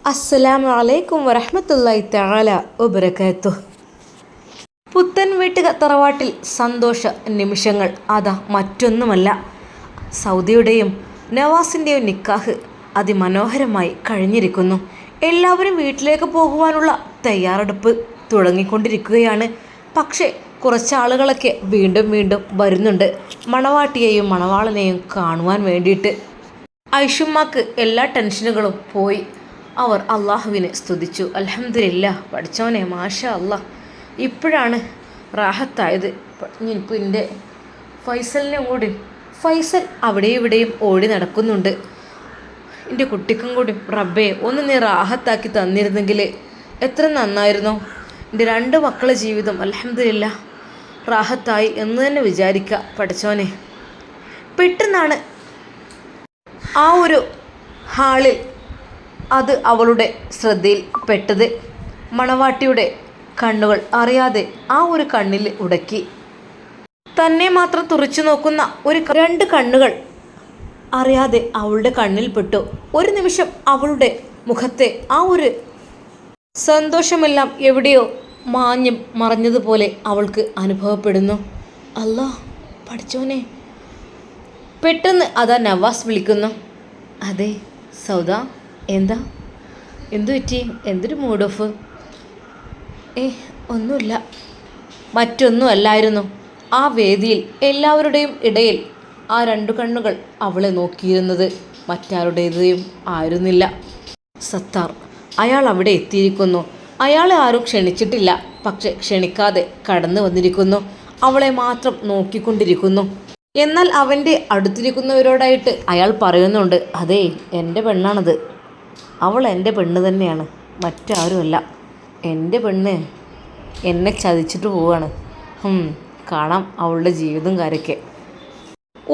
അസ്സലാമു അലൈക്കും വറഹ്മത്തുള്ളാഹി തആല വബറകാതുഹു. പുത്തൻ വീട്ടുക തറവാട്ടിൽ സന്തോഷ നിമിഷങ്ങൾ. അതാ മറ്റൊന്നുമല്ല, സൗദിയുടെയും നവാസിൻ്റെയും നിക്കാഹ് അതിമനോഹരമായി കഴിഞ്ഞിരിക്കുന്നു. എല്ലാവരും വീട്ടിലേക്ക് പോകുവാനുള്ള തയ്യാറെടുപ്പ് തുടങ്ങിക്കൊണ്ടിരിക്കുകയാണ്. പക്ഷേ കുറച്ചാളുകളൊക്കെ വീണ്ടും വീണ്ടും വരുന്നുണ്ട് മണവാട്ടിയെയും മണവാളനെയും കാണുവാൻ വേണ്ടിയിട്ട്. ഐഷുമ്മാക്ക് എല്ലാ ടെൻഷനുകളും പോയി. അവർ അള്ളാഹുവിനെ സ്തുതിച്ചു. അൽഹംദുലില്ലാ, പഠിച്ചവനെ മാഷാ അല്ലാ, ഇപ്പോഴാണ് റാഹത്തായത്. ഇപ്പോൾ എൻ്റെ ഫൈസലിനെ കൂടി, ഫൈസൽ അവിടെയും ഇവിടെയും ഓടി നടക്കുന്നുണ്ട്. എൻ്റെ കുട്ടിക്കും കൂടി റബ്ബേ ഒന്ന് നീ റാഹത്താക്കി തന്നിരുന്നെങ്കിൽ എത്ര നന്നായിരുന്നു. എൻ്റെ 2 മക്കളെ ജീവിതം അൽഹംദുലില്ലാ റാഹത്തായി എന്ന് തന്നെ വിചാരിക്കുക പഠിച്ചവനെ. പെട്ടെന്നാണ് ആ ഒരു ഹാളിൽ അത് അവളുടെ ശ്രദ്ധയിൽ പെട്ടത്. മണവാട്ടിയുടെ കണ്ണുകൾ അറിയാതെ ആ ഒരു കണ്ണിൽ ഉടക്കി. തന്നെ മാത്രം തുറച്ചു നോക്കുന്ന 2 കണ്ണുകൾ അറിയാതെ അവളുടെ കണ്ണിൽ പെട്ടു. ഒരു നിമിഷം അവളുടെ മുഖത്തെ ആ ഒരു സന്തോഷമെല്ലാം എവിടെയോ മാഞ്ഞും മറഞ്ഞതുപോലെ അവൾക്ക് അനുഭവപ്പെടുന്നു. അല്ലാ പഠിച്ചോനെ. പെട്ടെന്ന് അതാ നവാസ് വിളിക്കുന്നു. അതെ സൗദ, എന്താ, എന്തു പറ്റി, എന്തൊരു മൂഡ് ഓഫ്? ഒന്നുമില്ല. മറ്റൊന്നും അല്ലായിരുന്നു. ആ വേദിയിൽ എല്ലാവരുടെയും ഇടയിൽ ആ 2 കണ്ണുകൾ അവളെ നോക്കിയിരുന്നത് മറ്റാരുടേതും ആയിരുന്നില്ല. സത്താർ, അയാൾ അവിടെ എത്തിയിരിക്കുന്നു. അയാളെ ആരും ക്ഷണിച്ചിട്ടില്ല, പക്ഷെ ക്ഷണിക്കാതെ കടന്നു വന്നിരിക്കുന്നു. അവളെ മാത്രം നോക്കിക്കൊണ്ടിരിക്കുന്നു. എന്നാൽ അവൻ്റെ അടുത്തിരിക്കുന്നവരോടായിട്ട് അയാൾ പറയുന്നുണ്ട്, അതേ എൻ്റെ പെണ്ണാണത്, അവൾ എൻ്റെ പെണ്ണ് തന്നെയാണ്, മറ്റാരുമല്ല. എൻ്റെ പെണ്ണ് എന്നെ ചതിച്ചിട്ട് പോവാണ്. കാണാം അവളുടെ ജീവിതം കാര്യമൊക്കെ.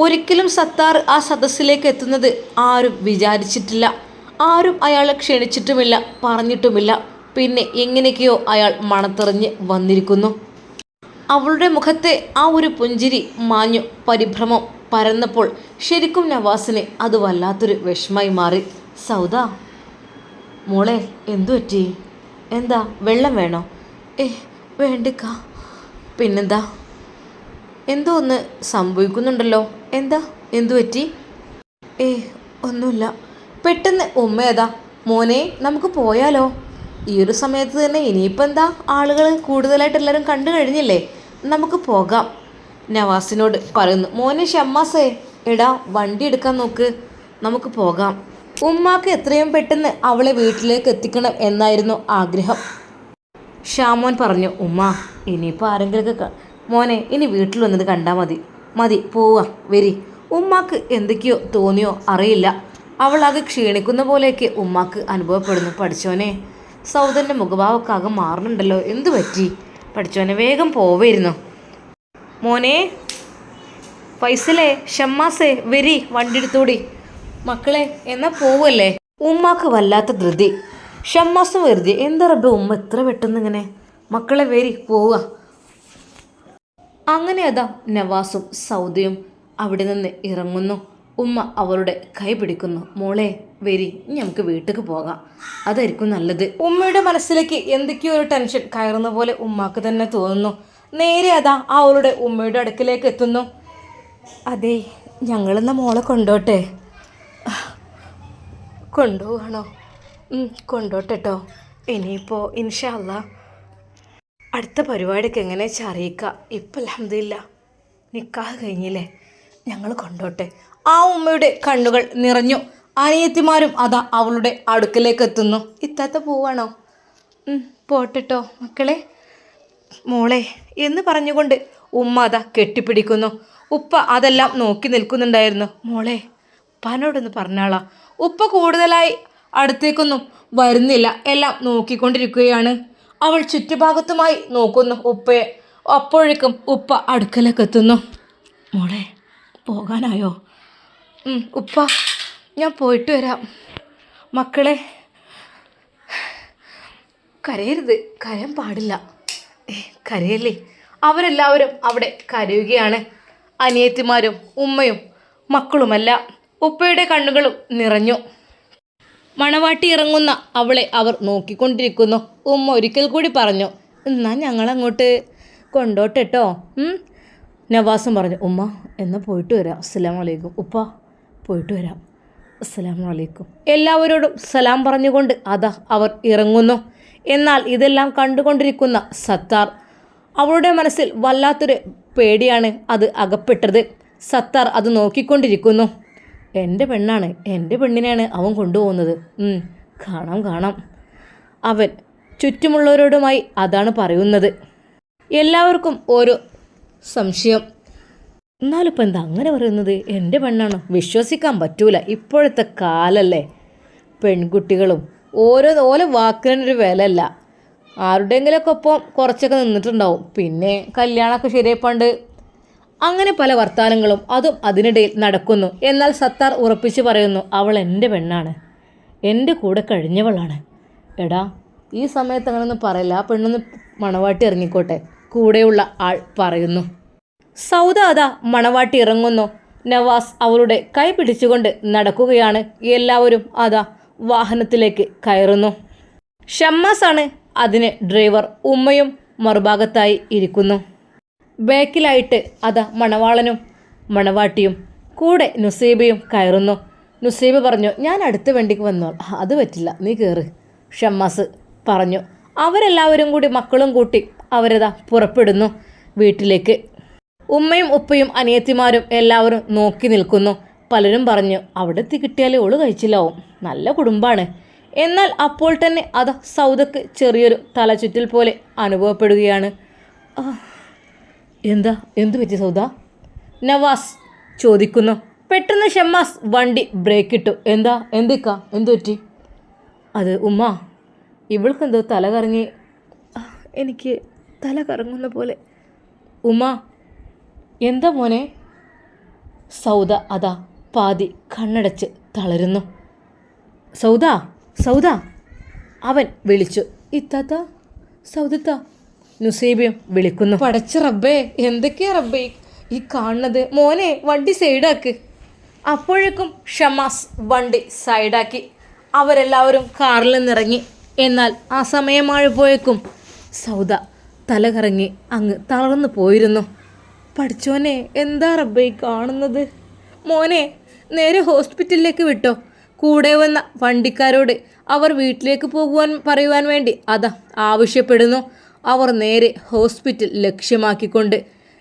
ഒരിക്കലും സത്താർ ആ സദസ്സിലേക്ക് എത്തുന്നത് ആരും വിചാരിച്ചിട്ടില്ല. ആരും അയാളെ ക്ഷണിച്ചിട്ടുമില്ല, പറഞ്ഞിട്ടുമില്ല. പിന്നെ എങ്ങനെയൊക്കെയോ അയാൾ മണത്തെറിഞ്ഞ് വന്നിരിക്കുന്നു. അവളുടെ മുഖത്തെ ആ ഒരു പുഞ്ചിരി മാഞ്ഞു. പരിഭ്രമം പരന്നപ്പോൾ ശരിക്കും നവാസിന് അത് വല്ലാത്തൊരു വിഷമായി മാറി. സൗദ മോളെ, എന്തു പറ്റി? എന്താ, വെള്ളം വേണോ? വേണ്ടിക്ക. പിന്നെന്താ, എന്തോ ഒന്ന് സംഭവിക്കുന്നുണ്ടല്ലോ. എന്താ, എന്തു പറ്റി? ഒന്നുമില്ല. പെട്ടെന്ന് ഉമ്മയതാ, മോനെ നമുക്ക് പോയാലോ? ഈ ഒരു സമയത്ത് തന്നെ ഇനിയിപ്പോൾ എന്താ, ആളുകൾ കൂടുതലായിട്ട് എല്ലാവരും കണ്ടു കഴിഞ്ഞില്ലേ, നമുക്ക് പോകാം നവാസിനോട് പറയുന്നു. മോനെ ഷമ്മാസേ, എടാ വണ്ടി എടുക്കാൻ നോക്ക്, നമുക്ക് പോകാം. ഉമ്മാക്ക് എത്രയും പെട്ടെന്ന് അവളെ വീട്ടിലേക്ക് എത്തിക്കണം എന്നായിരുന്നു ആഗ്രഹം. ഷാമോൻ പറഞ്ഞു, ഉമ്മ ഇനിയിപ്പോൾ ആരെങ്കിലുമൊക്കെ മോനെ ഇനി വീട്ടിൽ വന്നത് കണ്ടാൽ മതി പോവാ വരി. ഉമ്മാക്ക് എന്തൊക്കെയോ തോന്നിയോ അറിയില്ല, അവളാകെ ക്ഷീണിക്കുന്ന പോലെയൊക്കെ ഉമ്മാക്ക് അനുഭവപ്പെടുന്നു. പഠിച്ചോനെ, സൗദൻ്റെ മുഖഭാവമൊക്കെ ആകെ മാറുന്നുണ്ടല്ലോ, എന്തു പറ്റി? പഠിച്ചോനെ വേഗം പോവായിരുന്നു. മോനെ ഫൈസലേ, ഷമ്മാസേ, വരി, വണ്ടി എടുത്തോടി. മക്കളെ എന്നാൽ പോവല്ലേ? ഉമ്മാക്ക് വല്ലാത്ത ധൃതി. ഷമ്മാസും വെറുതെ, എന്താ റബ്ബേ ഉമ്മ എത്ര പെട്ടെന്ന് ഇങ്ങനെ? മക്കളെ വരി, പോവുക. അങ്ങനെ അതാ നവാസും സൗദയും അവിടെ നിന്ന് ഇറങ്ങുന്നു. ഉമ്മ അവളുടെ കൈ പിടിക്കുന്നു. മോളെ വരി, ഇനി നമുക്ക് വീട്ടിലേക്ക് പോകാം, അതായിരിക്കും നല്ലത്. ഉമ്മയുടെ മനസ്സിലേക്ക് എന്തൊക്കെയോ ഒരു ടെൻഷൻ കയറുന്ന പോലെ ഉമ്മാക്ക് തന്നെ തോന്നുന്നു. നേരെ അതാ അവളുടെ ഉമ്മയുടെ അടുക്കിലേക്ക് എത്തുന്നു. അതെ, ഞങ്ങളെന്ന മോളെ കൊണ്ടോട്ടെ? കൊണ്ടുപോകണോ? കൊണ്ടോട്ടെട്ടോ. ഇനിയിപ്പോൾ ഇൻഷാ അല്ലാ അടുത്ത പരിപാടിക്ക് എങ്ങനെ വെച്ചാൽ അറിയിക്കുക. ഇപ്പം അൽഹംദുലില്ലാ നിക്കാഹ് കഴിഞ്ഞില്ലേ, ഞങ്ങൾ കൊണ്ടോട്ടെ. ആ ഉമ്മയുടെ കണ്ണുകൾ നിറഞ്ഞു. അനിയത്തിമാരും അതാ അവളുടെ അടുക്കലേക്ക് എത്തുന്നു. ഇത്താത്ത പോവാണോ? പോട്ടെട്ടോ മക്കളെ. മോളെ എന്ന് പറഞ്ഞുകൊണ്ട് ഉമ്മ അതാ കെട്ടിപ്പിടിക്കുന്നു. ഉപ്പ അതെല്ലാം നോക്കി നിൽക്കുന്നുണ്ടായിരുന്നു. മോളെ ഉപ്പാനോടൊന്ന് പറഞ്ഞാളാ. ഉപ്പ കൂടുതലായി അടുത്തേക്കൊന്നും വരുന്നില്ല, എല്ലാം നോക്കിക്കൊണ്ടിരിക്കുകയാണ്. അവൾ ചുറ്റുഭാഗത്തുമായി നോക്കുന്നു ഉപ്പയെ. അപ്പോഴേക്കും ഉപ്പ അടുക്കലേക്ക് എത്തുന്നു. മോളെ പോകാനായോ? ഉപ്പ ഞാൻ പോയിട്ട് വരാം. മക്കളെ കരയരുത്, കരയാൻ പാടില്ല. കരയല്ലേ? അവരെല്ലാവരും അവിടെ കരയുകയാണ്. അനിയത്തിമാരും ഉമ്മയും മക്കളുമല്ല. ഉപ്പയുടെ കണ്ണുകളും നിറഞ്ഞു. മണവാട്ടി ഇറങ്ങുന്ന അവളെ അവർ നോക്കിക്കൊണ്ടിരിക്കുന്നു. ഉമ്മ ഒരിക്കൽ കൂടി പറഞ്ഞു, എന്നാൽ ഞങ്ങളങ്ങോട്ട് കൊണ്ടോട്ടെട്ടോ. നവാസും പറഞ്ഞു, ഉമ്മ എന്നാൽ പോയിട്ട് വരാം, അസ്സലാമു അലൈക്കും. ഉപ്പ പോയിട്ട് വരാം, അസ്സലാമു അലൈക്കും. എല്ലാവരോടും സലാം പറഞ്ഞുകൊണ്ട് അതാ അവർ ഇറങ്ങുന്നു. എന്നാൽ ഇതെല്ലാം കണ്ടുകൊണ്ടിരിക്കുന്ന സത്താർ, അവളുടെ മനസ്സിൽ വല്ലാത്തൊരു പേടിയാണ് അത് അകപ്പെട്ടത്. സത്താർ അത് നോക്കിക്കൊണ്ടിരിക്കുന്നു. എൻ്റെ പെണ്ണാണ്, എൻ്റെ പെണ്ണിനെയാണ് അവൻ കൊണ്ടുപോകുന്നത്. കാണാം കാണാം. അവൻ ചുറ്റുമുള്ളവരോടുമായി അതാണ് പറയുന്നത്. എല്ലാവർക്കും ഓരോ സംശയം. എന്നാലിപ്പോൾ എന്താ അങ്ങനെ പറയുന്നത്? എൻ്റെ പെണ്ണാണ്, വിശ്വസിക്കാൻ പറ്റൂല. ഇപ്പോഴത്തെ കാലല്ലേ, പെൺകുട്ടികളും ഓരോ വാക്കിനൊരു വിലയല്ല. ആരുടെയെങ്കിലൊക്കെ ഒപ്പം കുറച്ചൊക്കെ നിന്നിട്ടുണ്ടാവും, പിന്നെ കല്യാണമൊക്കെ ശരിയായിപ്പണ്ട്. അങ്ങനെ പല വർത്തമാനങ്ങളും അതും അതിനിടയിൽ നടക്കുന്നു. എന്നാൽ സത്താർ ഉറപ്പിച്ച് പറയുന്നു, അവൾ എൻ്റെ പെണ്ണാണ്, എൻ്റെ കൂടെ കഴിഞ്ഞവളാണ്. എടാ, ഈ സമയത്ത് അങ്ങനെയൊന്നും പറയില്ല, ആ പെണ്ണൊന്ന് മണവാട്ടി ഇറങ്ങിക്കോട്ടെ, കൂടെയുള്ള ആൾ പറയുന്നു. സൗദ അതാ മണവാട്ടി ഇറങ്ങുന്നു. നവാസ് അവളുടെ കൈ പിടിച്ചുകൊണ്ട് നടക്കുകയാണ്. എല്ലാവരും അതാ വാഹനത്തിലേക്ക് കയറുന്നു. ഷമ്മാസാണ് അതിന് ഡ്രൈവർ. ഉമ്മയും മറുഭാഗത്തായി ഇരിക്കുന്നു. ബാക്കിലായിട്ട് അതാ മണവാളനും മണവാട്ടിയും കൂടെ നുസൈബയും കയറുന്നു. നുസൈബ പറഞ്ഞു, ഞാൻ അടുത്ത വണ്ടിക്ക് വന്നോൾ. അത് പറ്റില്ല, നീ കയറ്, ഷമ്മാസ് പറഞ്ഞു. അവരെല്ലാവരും കൂടി മക്കളും കൂട്ടി അവരതാ പുറപ്പെടുന്നു വീട്ടിലേക്ക്. ഉമ്മയും ഉപ്പയും അനിയത്തിമാരും എല്ലാവരും നോക്കി നിൽക്കുന്നു. പലരും പറഞ്ഞു, അവിടെ എത്തി കിട്ടിയാലേ ഓള് കഴിച്ചില്ലാവും, നല്ല കുടുംബമാണ്. എന്നാൽ അപ്പോൾ തന്നെ അത് സൗദക്ക് ചെറിയൊരു തലചുറ്റൽ പോലെ അനുഭവപ്പെടുകയാണ്. എന്തു പറ്റി സൗദ? നവാസ് ചോദിക്കുന്നു. പെട്ടെന്ന് ഷമ്മാസ് വണ്ടി ബ്രേക്കിട്ടു. എന്തു പറ്റി? അത് ഉമ്മ, ഇവൾക്കെന്തോ തല കറങ്ങി. എനിക്ക് തല കറങ്ങുന്ന പോലെ. ഉമ്മ, എന്താ മോനെ? സൗദ അതാ പാതി കണ്ണടച്ച് തളരുന്നു. സൗദ അവൻ വിളിച്ചു. ഇത്താത്ത, സൗദത്ത, നുസൈബയും വിളിക്കുന്നു. പടച്ച റബ്ബേ, എന്തൊക്കെയാ റബ്ബേ ഈ കാണുന്നത്? മോനെ, വണ്ടി സൈഡാക്ക്. അപ്പോഴേക്കും ഷമാസ് വണ്ടി സൈഡാക്കി. അവരെല്ലാവരും കാറിൽ നിന്നിറങ്ങി. എന്നാൽ ആ സമയമായപ്പോഴേക്കും സൗദ തല കറങ്ങി അങ്ങ് തളർന്നു പോയിരുന്നു. പഠിച്ചോനെ, എന്താ റബ്ബേ കാണുന്നത്? മോനെ, നേരെ ഹോസ്പിറ്റലിലേക്ക് വിട്ടോ. കൂടെ വന്ന വണ്ടിക്കാരോട് അവർ വീട്ടിലേക്ക് പറയുവാൻ വേണ്ടി അതാ ആവശ്യപ്പെടുന്നു. അവർ നേരെ ഹോസ്പിറ്റൽ ലക്ഷ്യമാക്കിക്കൊണ്ട്.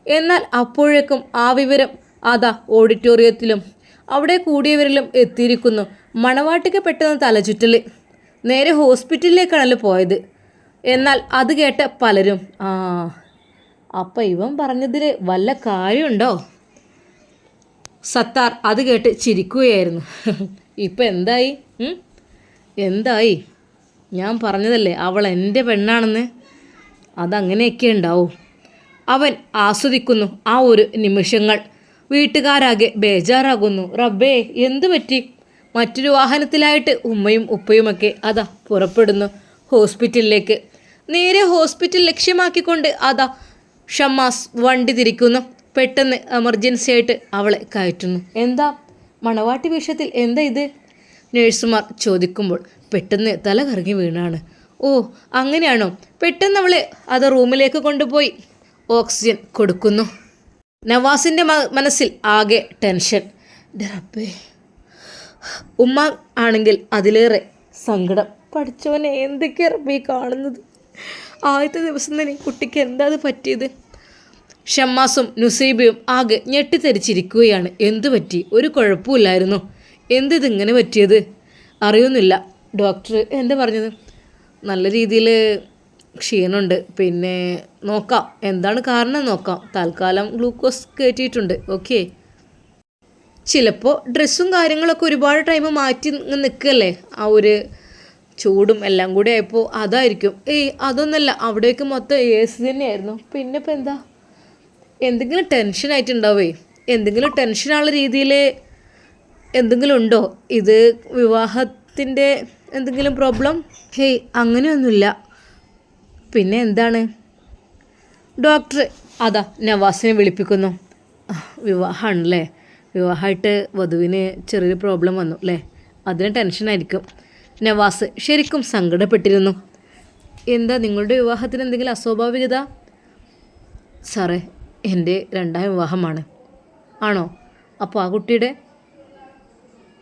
എന്നാൽ അപ്പോഴേക്കും ആ വിവരം അതാ ഓഡിറ്റോറിയത്തിലും അവിടെ കൂടിയവരിലും എത്തിയിരിക്കുന്നു. മണവാട്ടിക്ക് പെട്ടെന്ന് തലചുറ്റൽ. നേരെ ഹോസ്പിറ്റലിലേക്കാണല്ലോ പോയത്. എന്നാൽ അത് കേട്ട പലരും, അപ്പം ഇവൻ പറഞ്ഞതിൽ വല്ല കാര്യമുണ്ടോ? സത്താർ അത് കേട്ട് ചിരിക്കുകയായിരുന്നു. ഇപ്പം എന്തായി? ഞാൻ പറഞ്ഞതല്ലേ അവൾ എൻ്റെ പെണ്ണാണെന്ന്. അതങ്ങനെയൊക്കെ ഉണ്ടാവും. അവൻ ആസ്വദിക്കുന്നു ആ ഒരു നിമിഷങ്ങൾ. വീട്ടുകാരാകെ ബേജാറാകുന്നു. റബ്ബേ, എന്തു പറ്റി? മറ്റൊരു വാഹനത്തിലായിട്ട് ഉമ്മയും ഉപ്പയുമൊക്കെ അതാ പുറപ്പെടുന്നു ഹോസ്പിറ്റലിലേക്ക്. നേരെ ഹോസ്പിറ്റൽ ലക്ഷ്യമാക്കിക്കൊണ്ട് അതാ ഷമ്മാസ് വണ്ടി തിരിക്കുന്നു. പെട്ടെന്ന് എമർജൻസി ആയിട്ട് അവളെ കയറ്റുന്നു. എന്താ മണവാട്ടി വേഷത്തിൽ എന്താ ഇത്? നേഴ്സുമാർ ചോദിക്കുമ്പോൾ പെട്ടെന്ന് തല കറങ്ങി വീണാണ്. ഓ, അങ്ങനെയാണോ? പെട്ടെന്ന് അവളെ അത് റൂമിലേക്ക് കൊണ്ടുപോയി ഓക്സിജൻ കൊടുക്കുന്നു. നവാസിൻ്റെ മനസ്സിൽ ആകെ ടെൻഷൻ. റബ്ബേ. ഉമ്മ ആണെങ്കിൽ അതിലേറെ സങ്കടം. പഠിച്ചവനെ, എന്തൊക്കെയാ റബ്ബേ കാണുന്നത്? ആദ്യത്തെ ദിവസം തന്നെ കുട്ടിക്ക് എന്താ അത് പറ്റിയത്? ഷമ്മാസും നുസൈബയും ആകെ ഞെട്ടിത്തെരിച്ചിരിക്കുകയാണ്. എന്തു പറ്റി? ഒരു കുഴപ്പമില്ലായിരുന്നു, എന്തിതിങ്ങനെ പറ്റിയത്? അറിയുന്നില്ല. ഡോക്ടർ എന്താ പറഞ്ഞത്? നല്ല രീതിയിൽ ക്ഷീണമുണ്ട്, പിന്നെ നോക്കാം, എന്താണ് കാരണം നോക്കാം. തൽക്കാലം ഗ്ലൂക്കോസ് കയറ്റിയിട്ടുണ്ട്. ഓക്കെ. ചിലപ്പോൾ ഡ്രസ്സും കാര്യങ്ങളൊക്കെ ഒരുപാട് ടൈം മാറ്റി നിൽക്കുകയല്ലേ, ആ ഒരു ചൂടും എല്ലാം കൂടി ആയപ്പോൾ അതായിരിക്കും. അതൊന്നല്ല, അവിടേക്ക് മൊത്തം AC തന്നെയായിരുന്നു. പിന്നെ ഇപ്പം എന്താ, എന്തെങ്കിലും ടെൻഷനായിട്ടുണ്ടാവേ. എന്തെങ്കിലും ടെൻഷനുള്ള രീതിയിൽ എന്തെങ്കിലും ഉണ്ടോ? ഇത് വിവാഹത്തിൻ്റെ എന്തെങ്കിലും പ്രോബ്ലം? അങ്ങനെയൊന്നുമില്ല. പിന്നെ എന്താണ്? ഡോക്ടർ അതാ നവാസിനെ വിളിപ്പിക്കുന്നു. വിവാഹമാണല്ലേ, വിവാഹമായിട്ട് വധുവിന് ചെറിയൊരു പ്രോബ്ലം വന്നു അല്ലേ, അതിന് ടെൻഷനായിരിക്കും. നവാസ് ശരിക്കും സങ്കടപ്പെട്ടിരുന്നു. എന്താ നിങ്ങളുടെ വിവാഹത്തിന് എന്തെങ്കിലും അസ്വാഭാവികത? സാറേ, എൻ്റെ രണ്ടാം വിവാഹമാണ്. ആണോ? അപ്പോൾ ആ കുട്ടിയുടെ?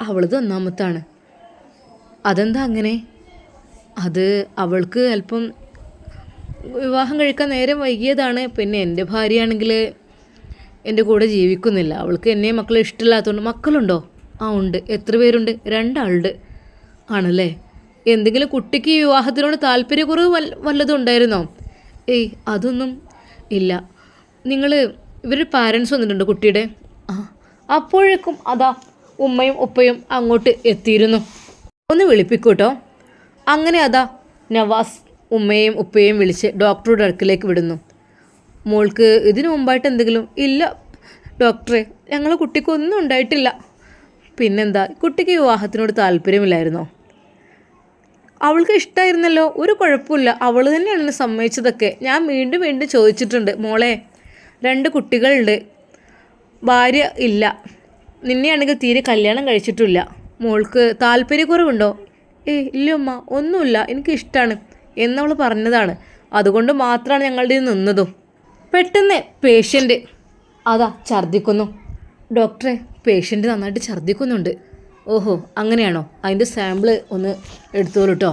അവളത് ഒന്നാമത്താണ്. അതെന്താ അങ്ങനെ? അത് അവൾക്ക് അല്പം വിവാഹം കഴിക്കാൻ നേരം വൈകിയതാണ്. പിന്നെ എൻ്റെ ഭാര്യയാണെങ്കിൽ എൻ്റെ കൂടെ ജീവിക്കുന്നില്ല. അവൾക്ക് എന്നെയും മക്കളെ ഇഷ്ടമില്ലാത്തതുകൊണ്ട്. മക്കളുണ്ടോ? ആ ഉണ്ട്. എത്ര പേരുണ്ട്? 2 ആളുണ്ട്. ആണല്ലേ? എന്തെങ്കിലും കുട്ടിക്ക് ഈ വിവാഹത്തിനോട് താല്പര്യക്കുറവ് വല്ലതും ഉണ്ടായിരുന്നോ? ഏയ് അതൊന്നും ഇല്ല. ഇവരുടെ പാരൻസ് വന്നിട്ടുണ്ട് കുട്ടിയുടെ? ആ, അപ്പോഴേക്കും അതാ ഉമ്മയും ഉപ്പയും അങ്ങോട്ട് എത്തിയിരുന്നു. ഒന്ന് വിളിപ്പിക്കൂട്ടോ. അങ്ങനെ അതാ നവാസ് ഉമ്മയും ഉപ്പയും വിളിച്ച് ഡോക്ടറുടെ അടുക്കിലേക്ക് വിടുന്നു. മോൾക്ക് ഇതിനു മുമ്പായിട്ട് എന്തെങ്കിലും? ഇല്ല ഡോക്ടറെ, ഞങ്ങളെ കുട്ടിക്കൊന്നും ഉണ്ടായിട്ടില്ല. പിന്നെന്താ, കുട്ടിക്ക് വിവാഹത്തിനോട് താല്പര്യമില്ലായിരുന്നോ? അവൾക്ക് ഇഷ്ടമായിരുന്നല്ലോ, ഒരു കുഴപ്പമില്ല. അവൾ തന്നെയാണ് എന്നെ സമ്മതിച്ചതൊക്കെ. ഞാൻ വീണ്ടും വീണ്ടും ചോദിച്ചിട്ടുണ്ട്. മോളെ, 2 കുട്ടികളുണ്ട്, ഭാര്യ ഇല്ല, നിന്നെയാണെങ്കിൽ തീരെ കല്യാണം കഴിച്ചിട്ടില്ല. മോൾക്ക് താല്പര്യക്കുറവുണ്ടോ? ഇല്ല ഉമ്മ, ഒന്നുമില്ല, എനിക്കിഷ്ടമാണ് എന്നവൾ പറഞ്ഞതാണ്. അതുകൊണ്ട് മാത്രമാണ് ഞങ്ങളുടെ നിന്നതും. പെട്ടെന്ന് പേഷ്യൻ്റ് അതാ ഛർദ്ദിക്കുന്നു. ഡോക്ടറെ, പേഷ്യൻ്റ് നന്നായിട്ട് ഛർദ്ദിക്കുന്നുണ്ട്. ഓഹോ, അങ്ങനെയാണോ? അതിൻ്റെ സാമ്പിള് ഒന്ന് എടുത്തോളൂ കേട്ടോ.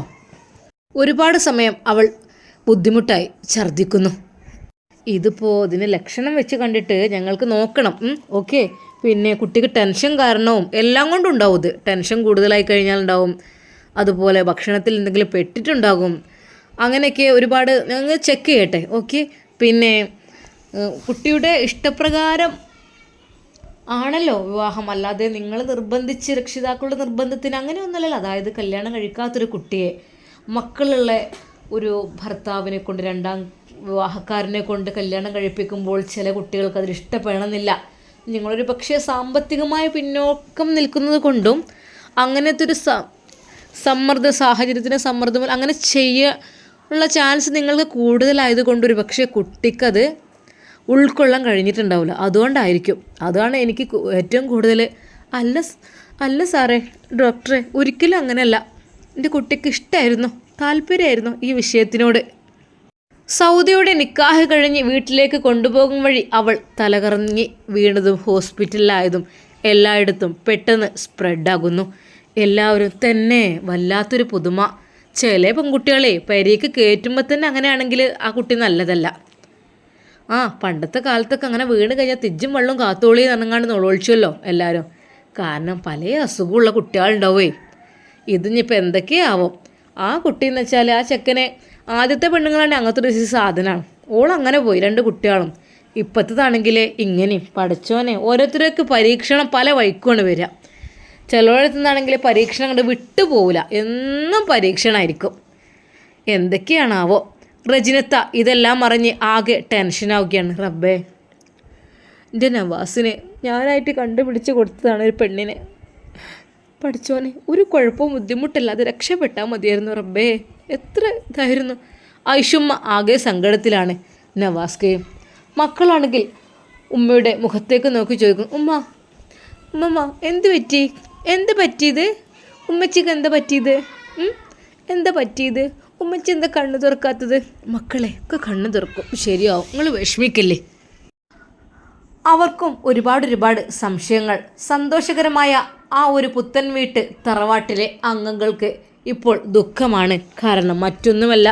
ഒരുപാട് സമയം അവൾ ബുദ്ധിമുട്ടായി ഛർദ്ദിക്കുന്നു. ഇതിന് ലക്ഷണം വെച്ച് കണ്ടിട്ട് ഞങ്ങൾക്ക് നോക്കണം. ഓക്കെ. പിന്നെ കുട്ടിക്ക് ടെൻഷൻ കാരണവും എല്ലാം കൊണ്ടും ഉണ്ടാവും. ഇത് ടെൻഷൻ കൂടുതലായി കഴിഞ്ഞാൽ ഉണ്ടാവും. അതുപോലെ ഭക്ഷണത്തിൽ എന്തെങ്കിലും പെട്ടിട്ടുണ്ടാകും. അങ്ങനെയൊക്കെ ഒരുപാട് ഞങ്ങൾ ചെക്ക് ചെയ്യട്ടെ. ഓക്കെ. പിന്നെ കുട്ടിയുടെ ഇഷ്ടപ്രകാരം ആണല്ലോ വിവാഹം, അല്ലാതെ നിങ്ങൾ നിർബന്ധിച്ച് രക്ഷിതാക്കളുടെ നിർബന്ധത്തിന് അങ്ങനെയൊന്നുമല്ലല്ലോ. അതായത് കല്യാണം കഴിക്കാത്തൊരു കുട്ടിയെ മക്കളുള്ള ഒരു ഭർത്താവിനെ കൊണ്ട്, 2ാം വിവാഹക്കാരനെ കൊണ്ട് കല്യാണം കഴിപ്പിക്കുമ്പോൾ ചില കുട്ടികൾക്ക് അതിൽ ഇഷ്ടപ്പെടണമെന്നില്ല. നിങ്ങളൊരു പക്ഷേ സാമ്പത്തികമായി പിന്നോക്കം നിൽക്കുന്നത് കൊണ്ടും അങ്ങനത്തെ ഒരു സമ്മർദ്ദം അങ്ങനെ ചെയ്യാനുള്ള ചാൻസ് നിങ്ങൾക്ക് കൂടുതലായതുകൊണ്ട് ഒരു പക്ഷേ കുട്ടിക്കത് ഉൾക്കൊള്ളാൻ കഴിഞ്ഞിട്ടുണ്ടാവില്ല. അതുകൊണ്ടായിരിക്കും. അതാണ് എനിക്ക് ഏറ്റവും കൂടുതൽ. അല്ല സാറേ, ഡോക്ടറെ, ഒരിക്കലും അങ്ങനെയല്ല. എൻ്റെ കുട്ടിക്ക് ഇഷ്ടമായിരുന്നു, താല്പര്യമായിരുന്നു ഈ വിഷയത്തിനോട്. സൗദിയുടെ നിക്കാഹ് കഴിഞ്ഞ് വീട്ടിലേക്ക് കൊണ്ടുപോകും വഴി അവൾ തലകറങ്ങി വീണതും ഹോസ്പിറ്റലിലായതും എല്ലായിടത്തും പെട്ടെന്ന് സ്പ്രെഡാകുന്നു. എല്ലാവരും തന്നെ വല്ലാത്തൊരു പുതുമ. ചില പെൺകുട്ടികളെ പെരേക്ക് കയറ്റുമ്പോൾ തന്നെ അങ്ങനെയാണെങ്കിൽ ആ കുട്ടി നല്ലതല്ല. പണ്ടത്തെ കാലത്തൊക്കെ അങ്ങനെ വീണ് കഴിഞ്ഞാൽ തിജ്ജും വെള്ളം കാത്തോളി എന്നങ്ങാണ്ട് നുളൊഴിച്ചല്ലോ എല്ലാവരും. കാരണം പല അസുഖമുള്ള കുട്ടികളുണ്ടാവേ. ഇതിനിപ്പോൾ എന്തൊക്കെയാവും. ആ കുട്ടിയെന്ന് വെച്ചാൽ ആ ചെക്കനെ ആദ്യത്തെ പെണ്ണുങ്ങളാണ് അങ്ങനത്തെ ഒരു സാധനമാണ്. ഓളങ്ങനെ പോയി 2 കുട്ടികളും. ഇപ്പോഴത്തേതാണെങ്കിൽ ഇങ്ങനെയും. പഠിച്ചോനെ, ഓരോരുത്തർക്ക് പരീക്ഷണം പല വഴിക്കുമാണ് വരിക. ചിലയിടത്തുനിന്നാണെങ്കിൽ പരീക്ഷണം കണ്ട് വിട്ടുപോകില്ല, എന്നും പരീക്ഷണമായിരിക്കും. എന്തൊക്കെയാണാവോ. റജിനത്ത ഇതെല്ലാം അറിഞ്ഞ് ആകെ ടെൻഷനാവുകയാണ്. റബ്ബേ, എൻ്റെ നവാസിനെ ഞാനായിട്ട് കണ്ടുപിടിച്ച് കൊടുത്തതാണ് ഒരു പെണ്ണിനെ. പഠിച്ചോനെ, ഒരു കുഴപ്പവും ബുദ്ധിമുട്ടില്ലാതെ രക്ഷപ്പെട്ടാൽ മതിയായിരുന്നു. റബ്ബേ, എത്ര ഇതായിരുന്നു. ഐഷുമ്മ ആകെ സങ്കടത്തിലാണ്. നവാസ്കയും മക്കളാണെങ്കിൽ ഉമ്മയുടെ മുഖത്തേക്ക് നോക്കി ചോദിക്കും. ഉമ്മ എന്ത് പറ്റിയത്? ഉമ്മച്ചിക്ക് എന്താ പറ്റിയത്? എന്താ പറ്റിയത്? ഉമ്മച്ചി എന്താ കണ്ണ് തുറക്കാത്തത്? മക്കളെ ഒക്കെ കണ്ണ് തുറക്കും, ശരിയാവും, നിങ്ങൾ വിഷമിക്കല്ലേ. അവർക്കും ഒരുപാട് സംശയങ്ങൾ. സന്തോഷകരമായ ആ ഒരു പുത്തൻ വീട്ട് തറവാട്ടിലെ അംഗങ്ങൾക്ക് ഇപ്പോൾ ദുഃഖമാണ്. കാരണം മറ്റൊന്നുമല്ല,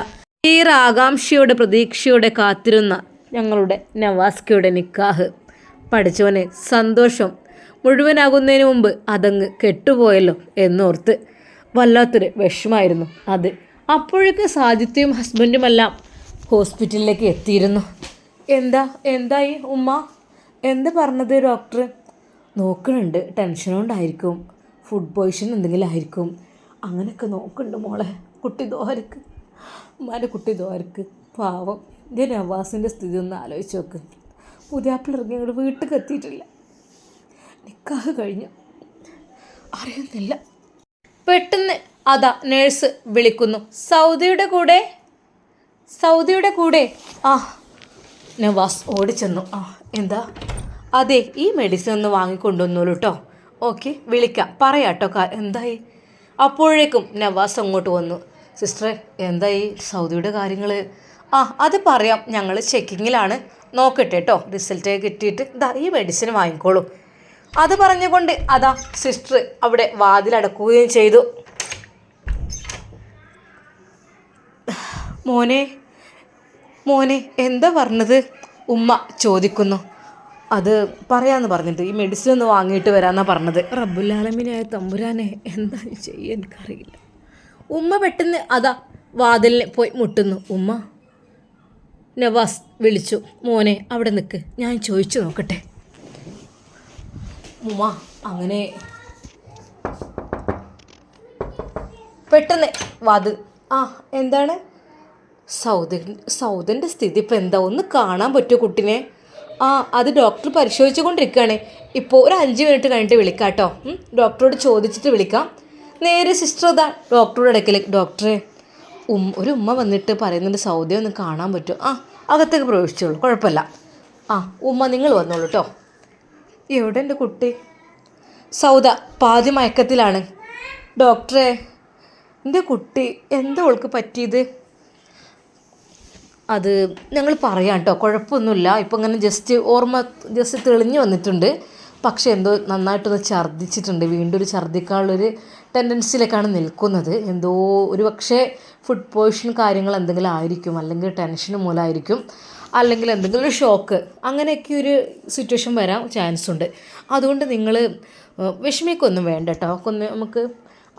ഏറെ ആകാംക്ഷയോടെ പ്രതീക്ഷയോടെ കാത്തിരുന്ന ഞങ്ങളുടെ നവാസ്കയുടെ നിക്കാഹ്. പഠിച്ചവനെ, സന്തോഷം മുഴുവനാകുന്നതിന് മുമ്പ് അതങ്ങ് കെട്ടുപോയല്ലോ എന്നോർത്ത് വല്ലാത്തൊരു വിഷമായിരുന്നു അത്. അപ്പോഴേക്ക് സാജിത്യവും ഹസ്ബൻഡുമെല്ലാം ഹോസ്പിറ്റലിലേക്ക് എത്തിയിരുന്നു. എന്തായി ഉമ്മ? എന്താ പറഞ്ഞത് ഡോക്ടർ? നോക്കുന്നുണ്ട്, ടെൻഷൻ കൊണ്ടായിരിക്കും, ഫുഡ് പോയ്സൺ എന്തെങ്കിലും ആയിരിക്കും, അങ്ങനെയൊക്കെ നോക്കുന്നുണ്ട് മോളെ. കുട്ടി ദോഹർക്ക്, ഉമ്മാൻ്റെ കുട്ടി ദോഹർക്ക്. പാവം എൻ്റെ നവാസിൻ്റെ സ്ഥിതി ഒന്ന് ആലോചിച്ച് നോക്ക്. പുതിയാപ്പിള ഇറങ്ങി ഞങ്ങൾ വീട്ടിൽ എത്തിയിട്ടില്ല, നിക്കാഹ് കഴിഞ്ഞു, അറിയുന്നില്ല. പെട്ടെന്ന് അതാ നേഴ്സ് വിളിക്കുന്നു. സൗദിയുടെ കൂടെ നവാസ് ഓടിച്ചെന്നു. എന്താ? ഈ മെഡിസിൻ ഒന്ന് വാങ്ങിക്കൊണ്ടുവന്നോളൂ കേട്ടോ. ഓക്കെ, വിളിക്കാം, പറയാട്ടോ. എന്തായി? അപ്പോഴേക്കും നവാസ് അങ്ങോട്ട് വന്നു. സിസ്റ്ററെ, എന്തായി സൗദിയുടെ കാര്യങ്ങൾ? അത് പറയാം, ഞങ്ങൾ ചെക്കിങ്ങിലാണ്, നോക്കട്ടെ കേട്ടോ, റിസൾട്ട് കിട്ടിയിട്ട് ഇതാ ഈ മെഡിസിൻ വാങ്ങിക്കോളൂ. അത് പറഞ്ഞുകൊണ്ട് അതാ സിസ്റ്റർ അവിടെ വാതിലടക്കുകയും ചെയ്തു. മോനെ മോനെ എന്താ പറഞ്ഞത്? ഉമ്മ ചോദിക്കുന്നു. അത് പറയാമെന്ന് പറഞ്ഞിട്ട് ഈ മെഡിസിൻ ഒന്ന് വാങ്ങിയിട്ട് വരാമെന്നാണ് പറഞ്ഞത്. റബ്ബുൽ തമ്പുരാനെ എന്താ ചെയ്യുക എനിക്കറിയില്ല. ഉമ്മ പെട്ടെന്ന് അതാ വാതിലിന് പോയി മുട്ടുന്നു. ഉമ്മ. നവാസ് വിളിച്ചു. മോനെ അവിടെ നിൽക്ക്, ഞാൻ ചോദിച്ചു നോക്കട്ടെ. ഉമ്മ അങ്ങനെ പെട്ടെന്ന് എന്താണ് സൗദൻ്റെ സ്ഥിതി ഇപ്പം എന്താ? ഒന്ന് കാണാൻ പറ്റുമോ കുട്ടിനെ? അത് ഡോക്ടർ പരിശോധിച്ചു കൊണ്ടിരിക്കുകയാണ്. ഇപ്പോൾ ഒരു 5 മിനിറ്റ് കഴിഞ്ഞിട്ട് വിളിക്കാം കേട്ടോ. ഡോക്ടറോട് ചോദിച്ചിട്ട് വിളിക്കാം. നേരെ സിസ്റ്റർ ഇതാ ഡോക്ടറുടെ ഇടയ്ക്കൽ. ഡോക്ടറെ, ഒരു ഉമ്മ വന്നിട്ട് പറയുന്നുണ്ട് സൗദയെ ഒന്ന് കാണാൻ പറ്റുമോ? അകത്തേക്ക് പ്രവേശിച്ചോളൂ, കുഴപ്പമില്ല. ഉമ്മ നിങ്ങൾ വന്നോളൂ കേട്ടോ. എവിടെ എൻ്റെ കുട്ടി? സൗദ പാതി മയക്കത്തിലാണ്. ഡോക്ടറെ, എൻ്റെ കുട്ടി എന്താ അവൾക്ക് പറ്റിയത്? അത് ഞങ്ങൾ പറയാം കേട്ടോ, കുഴപ്പമൊന്നുമില്ല. ഇപ്പം ഇങ്ങനെ ജസ്റ്റ് തെളിഞ്ഞു വന്നിട്ടുണ്ട്. പക്ഷേ എന്തോ നന്നായിട്ടൊന്ന് ഛർദ്ദിച്ചിട്ടുണ്ട്. വീണ്ടും ഒരു ഛർദ്ദിക്കാനുള്ളൊരു ടെൻഡൻസിയിലേക്കാണ് നിൽക്കുന്നത്. എന്തോ ഒരു പക്ഷേ ഫുഡ് പോയ്സൺ കാര്യങ്ങൾ എന്തെങ്കിലും ആയിരിക്കും, അല്ലെങ്കിൽ ടെൻഷൻ മൂലമായിരിക്കും, അല്ലെങ്കിൽ എന്തെങ്കിലും ഒരു ഷോക്ക്, അങ്ങനെയൊക്കെ ഒരു സിറ്റുവേഷൻ വരാൻ ചാൻസ് ഉണ്ട്. അതുകൊണ്ട് നിങ്ങൾ വിഷമിക്കൊന്നും വേണ്ട കേട്ടോ. നമുക്ക്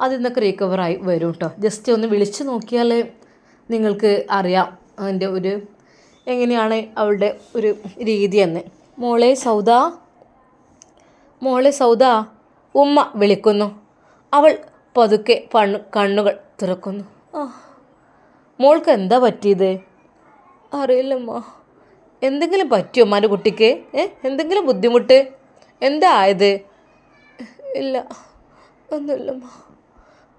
അതിൽ നിന്നൊക്കെ റീക്കവറായി വരും കേട്ടോ. ജസ്റ്റ് ഒന്ന് വിളിച്ച് നോക്കിയാൽ നിങ്ങൾക്ക് അറിയാം അതിൻ്റെ എങ്ങനെയാണ് അവളുടെ ഒരു രീതി എന്ന്. മോളെ സൗദ, ഉമ്മ വിളിക്കുന്നു. അവൾ പതുക്കെ കണ്ണുകൾ തുറക്കുന്നു. മോൾക്ക് എന്താ പറ്റിയത്? അറിയില്ലമ്മ. എന്തെങ്കിലും പറ്റിയോ ഉമ്മാൻ്റെ കുട്ടിക്ക്? എന്തെങ്കിലും ബുദ്ധിമുട്ട്? എന്താ ആയത്? ഇല്ല, ഒന്നുമില്ലമ്മ.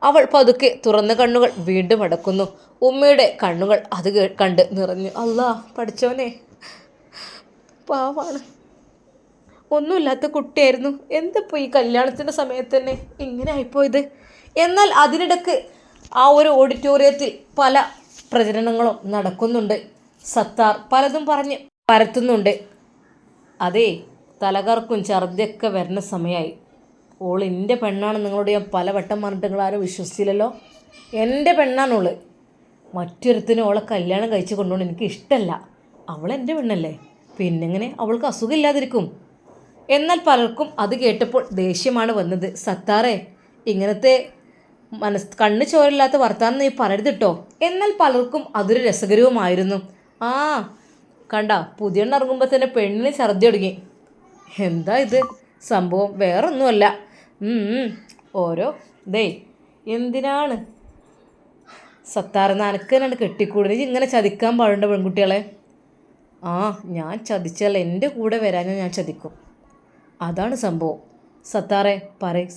അവൾ പതുക്കെ തുറന്ന കണ്ണുകൾ വീണ്ടും അടക്കുന്നു. ഉമ്മയുടെ കണ്ണുകൾ അത് കണ്ട് നിറഞ്ഞു. അല്ലാ പഠിച്ചവനെ, പാവാണ്, ഒന്നുമില്ലാത്ത കുട്ടിയായിരുന്നു. എന്തപ്പോൾ ഈ കല്യാണത്തിൻ്റെ സമയത്ത് തന്നെ ഇങ്ങനെ ആയിപ്പോയത്? എന്നാൽ അതിനിടയ്ക്ക് ആ ഒരു ഓഡിറ്റോറിയത്തിൽ പല പ്രചരണങ്ങളും നടക്കുന്നുണ്ട്. സത്താർ പലതും പറഞ്ഞ് പരത്തുന്നുണ്ട്. അതേ, തലകർക്കും ഛർദിയൊക്കെ വരുന്ന സമയമായി. ഓൾ എൻ്റെ പെണ്ണാണ്, നിങ്ങളോട് ഞാൻ പലവട്ടം പറഞ്ഞിട്ട് നിങ്ങളാരും വിശ്വസിച്ചില്ലല്ലോ. എൻ്റെ പെണ്ണാണോള്. മറ്റൊരുത്തിനും അവളെ കല്യാണം കഴിച്ച് കൊണ്ടുപോകണം എനിക്ക് ഇഷ്ടമല്ല. അവളെൻ്റെ പെണ്ണല്ലേ, പിന്നെങ്ങനെ അവൾക്ക് അസുഖമില്ലാതിരിക്കും? എന്നാൽ പലർക്കും അത് കേട്ടപ്പോൾ ദേഷ്യമാണ് വന്നത്. സത്താറേ, ഇങ്ങനത്തെ കണ്ണ് ചോരില്ലാത്ത വർത്താനം നീ പറയരുത് കേട്ടോ. എന്നാൽ പലർക്കും അതൊരു രസകരവുമായിരുന്നു. കണ്ട, പുതിയ ഇറങ്ങുമ്പോൾ തന്നെ പെണ്ണിന് ഛർദ്ദി തുടങ്ങി. എന്താ ഇത് സംഭവം? വേറൊന്നുമല്ല, ഓരോ എന്തിനാണ് സത്താറെന്ന് അനക്കനാണ് കെട്ടിക്കൂടുന്നത്? ഇങ്ങനെ ചതിക്കാൻ പാടുണ്ടോ പെൺകുട്ടികളെ? ഞാൻ ചതിച്ചാൽ എൻ്റെ കൂടെ വരാനോ ഞാൻ ചതിക്കും. അതാണ് സംഭവം. സത്താറെ,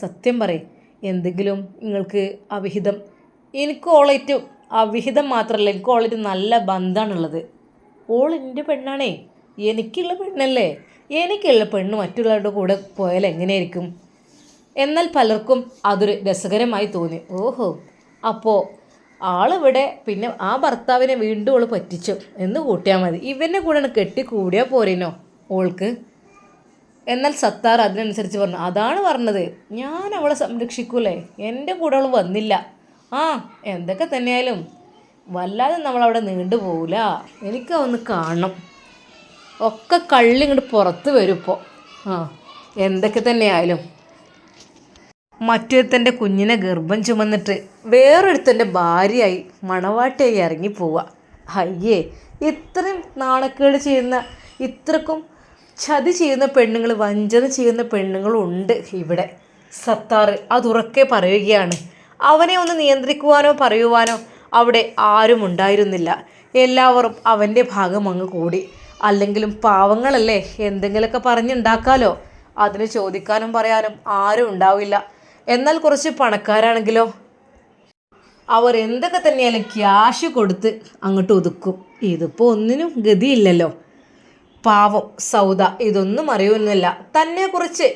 സത്യം പറയ്, എന്തെങ്കിലും നിങ്ങൾക്ക് അവിഹിതം? എനിക്ക് ഓളേറ്റ് അവിഹിതം മാത്രമല്ല, എനിക്ക് ഓളേറ്റ് നല്ല ബന്ധമാണുള്ളത്. ഓൾ എൻ്റെ പെണ്ണാണേ, എനിക്കുള്ള പെണ്ണല്ലേ. എനിക്കുള്ള പെണ്ണ് മറ്റുള്ളവരുടെ കൂടെ പോയാൽ എങ്ങനെയായിരിക്കും? എന്നാൽ പലർക്കും അതൊരു രസകരമായി തോന്നി. ഓഹോ, അപ്പോൾ ആളിവിടെ, പിന്നെ ആ ഭർത്താവിനെ വീണ്ടും അവൾ പറ്റിച്ചു എന്ന് കൂട്ടിയാൽ മതി. ഇവൻ്റെ കൂടെ കെട്ടിക്കൂടിയാൽ പോരേനോ ഓൾക്ക്? എന്നാൽ സത്താർ അതിനനുസരിച്ച് പറഞ്ഞു. അതാണ് പറഞ്ഞത്, ഞാൻ അവളെ സംരക്ഷിക്കൂലേ, എൻ്റെ കൂടെ അവൾ വന്നില്ല. എന്തൊക്കെ തന്നെയായാലും വല്ലാതെ നമ്മളവിടെ നീണ്ടുപോകില്ല. എനിക്കതൊന്ന് കാണണം. ഒക്കെ കള്ളി ഇങ്ങോട്ട് പുറത്ത് വരും ഇപ്പോൾ. എന്തൊക്കെ തന്നെയായാലും മറ്റൊരുത്തൻ്റെ കുഞ്ഞിനെ ഗർഭം ചുമന്നിട്ട് വേറൊരുത്തൻ്റെ ഭാര്യയായി മണവാട്ടിയായി ഇറങ്ങിപ്പോവുക. അയ്യേ, ഇത്രയും നാണക്കേട് ചെയ്യുന്ന, ഇത്രക്കും ചതി ചെയ്യുന്ന പെണ്ണുങ്ങൾ, വഞ്ചന ചെയ്യുന്ന പെണ്ണുങ്ങളുണ്ട് ഇവിടെ. സത്താർ അതുറക്കെ പറയുകയാണ്. അവനെ ഒന്ന് നിയന്ത്രിക്കുവാനോ പറയുവാനോ അവിടെ ആരും ഉണ്ടായിരുന്നില്ല. എല്ലാവരും അവൻ്റെ ഭാഗം അങ്ങ് കൂടി. അല്ലെങ്കിലും പാവങ്ങളല്ലേ, എന്തെങ്കിലുമൊക്കെ പറഞ്ഞുണ്ടാക്കാലോ. അതിന് ചോദിക്കാനും പറയാനും ആരും ഉണ്ടാവില്ല. എന്നാൽ കുറച്ച് പണക്കാരാണെങ്കിലോ അവർ എന്തൊക്കെ തന്നെയാലും ക്യാഷ് കൊടുത്ത് അങ്ങോട്ട് ഒതുക്കും. ഇതിപ്പോൾ ഒന്നിനും ഗതിയില്ലല്ലോ. പാവം സൗദ ഇതൊന്നും അറിയുന്നില്ല. തന്നെക്കുറിച്ച്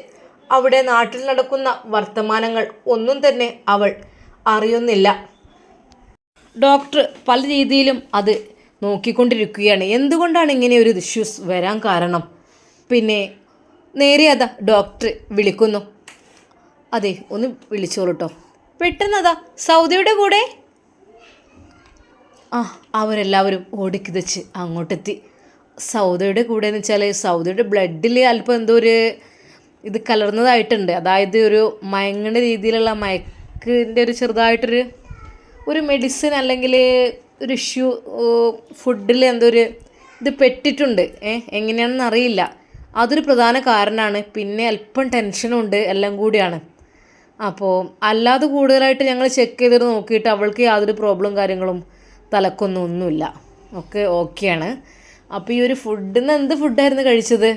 അവിടെ നാട്ടിൽ നടക്കുന്ന വർത്തമാനങ്ങൾ ഒന്നും തന്നെ അവൾ അറിയുന്നില്ല. ഡോക്ടർ പല രീതിയിലും അത് നോക്കിക്കൊണ്ടിരിക്കുകയാണ്. എന്തുകൊണ്ടാണ് ഇങ്ങനെ ഒരു ഇഷ്യൂസ് വരാൻ കാരണം? പിന്നെ നേരെ അതാ ഡോക്ടർ വിളിക്കുന്നു. അതെ, ഒന്ന് വിളിച്ചോളൂ കേട്ടോ. പെട്ടെന്ന് അതാ സൗദയുടെ കൂടെ അവരെല്ലാവരും ഓടിക്കിതച്ച് അങ്ങോട്ടെത്തി. സൗദയുടെ കൂടെ എന്ന് വെച്ചാൽ സൗദയുടെ ബ്ലഡിൽ അല്പം എന്തോ ഒരു ഇത് കലർന്നതായിട്ടുണ്ട്. അതായത് ഒരു മയങ്ങുന്ന രീതിയിലുള്ള മയക്കിൻ്റെ ഒരു ചെറുതായിട്ടൊരു മെഡിസിൻ അല്ലെങ്കിൽ ഒരു ഇഷ്യൂ ഫുഡിൽ എന്തോ ഒരു ഇത് പെട്ടിട്ടുണ്ട്. എങ്ങനെയാണെന്ന് അറിയില്ല. അതൊരു പ്രധാന കാരണമാണ്. പിന്നെ അല്പം ടെൻഷനുണ്ട്, എല്ലാം കൂടിയാണ്. അപ്പോൾ അല്ലാതെ കൂടുതലായിട്ട് ഞങ്ങൾ ചെക്ക് ചെയ്തിട്ട് നോക്കിയിട്ട് അവൾക്ക് യാതൊരു പ്രോബ്ലം കാര്യങ്ങളും ഒന്നുമില്ല. ഓക്കെയാണ്. അപ്പോൾ ഈ ഒരു ഫുഡിൽ എന്ത് ഫുഡായിരുന്നു കഴിച്ചത്?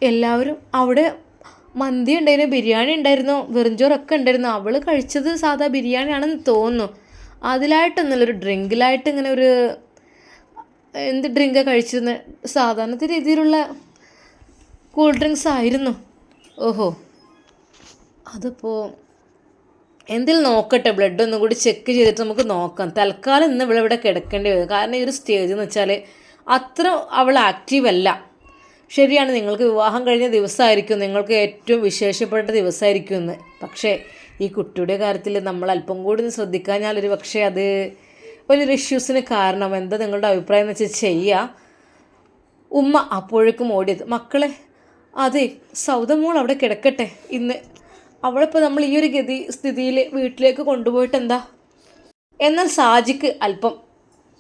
എല്ലാവരും അവിടെ മന്തി ഉണ്ടായിരുന്നു, ബിരിയാണി ഉണ്ടായിരുന്നു, വെറുംചോറൊക്കെ ഉണ്ടായിരുന്നു. അവൾ കഴിച്ചത് സാധാ ബിരിയാണിയാണെന്ന് തോന്നുന്നു. അതിലായിട്ടൊന്നുമില്ല, ഒരു ഡ്രിങ്കിലായിട്ട് ഇങ്ങനെ ഒരു എന്ത് ഡ്രിങ്കാണ് കഴിച്ചിരുന്നത്? സാധാരണത്തെ രീതിയിലുള്ള കൂൾ ഡ്രിങ്ക്സ് ആയിരുന്നു. ഓഹോ, അതിപ്പോൾ എന്തെങ്കിലും നോക്കട്ടെ, ബ്ലഡ് ഒന്നും കൂടി ചെക്ക് ചെയ്തിട്ട് നമുക്ക് നോക്കാം. തൽക്കാലം ഇന്ന് ഇവിടെ കിടക്കേണ്ടി വരും. കാരണം ഈ ഒരു സ്റ്റേജ് എന്ന് വെച്ചാൽ അത്ര അവൾ ആക്റ്റീവ് അല്ല. ശരിയാണ്, നിങ്ങൾക്ക് വിവാഹം കഴിഞ്ഞ ദിവസമായിരിക്കും, നിങ്ങൾക്ക് ഏറ്റവും വിശേഷപ്പെട്ട ദിവസമായിരിക്കും ഇന്ന്. പക്ഷേ ഈ കുട്ടിയുടെ കാര്യത്തിൽ നമ്മൾ അല്പം കൂടി ഒന്ന് ശ്രദ്ധിക്കാഞ്ഞാൽ ഒരു പക്ഷേ അത് വലിയൊരു ഇഷ്യൂസിന് കാരണം. എന്താ നിങ്ങളുടെ അഭിപ്രായം എന്ന് വെച്ചാൽ ചെയ്യുക. ഉമ്മ അപ്പോഴേക്കും ഓടിയത്, മക്കളെ അതെ സൗദ മോൾ അവിടെ കിടക്കട്ടെ, ഇന്ന് അവളിപ്പോൾ നമ്മൾ ഈ ഒരു സ്ഥിതിയിൽ വീട്ടിലേക്ക് കൊണ്ടുപോയിട്ട് എന്താ? എന്നാൽ സാജിക്ക് അല്പം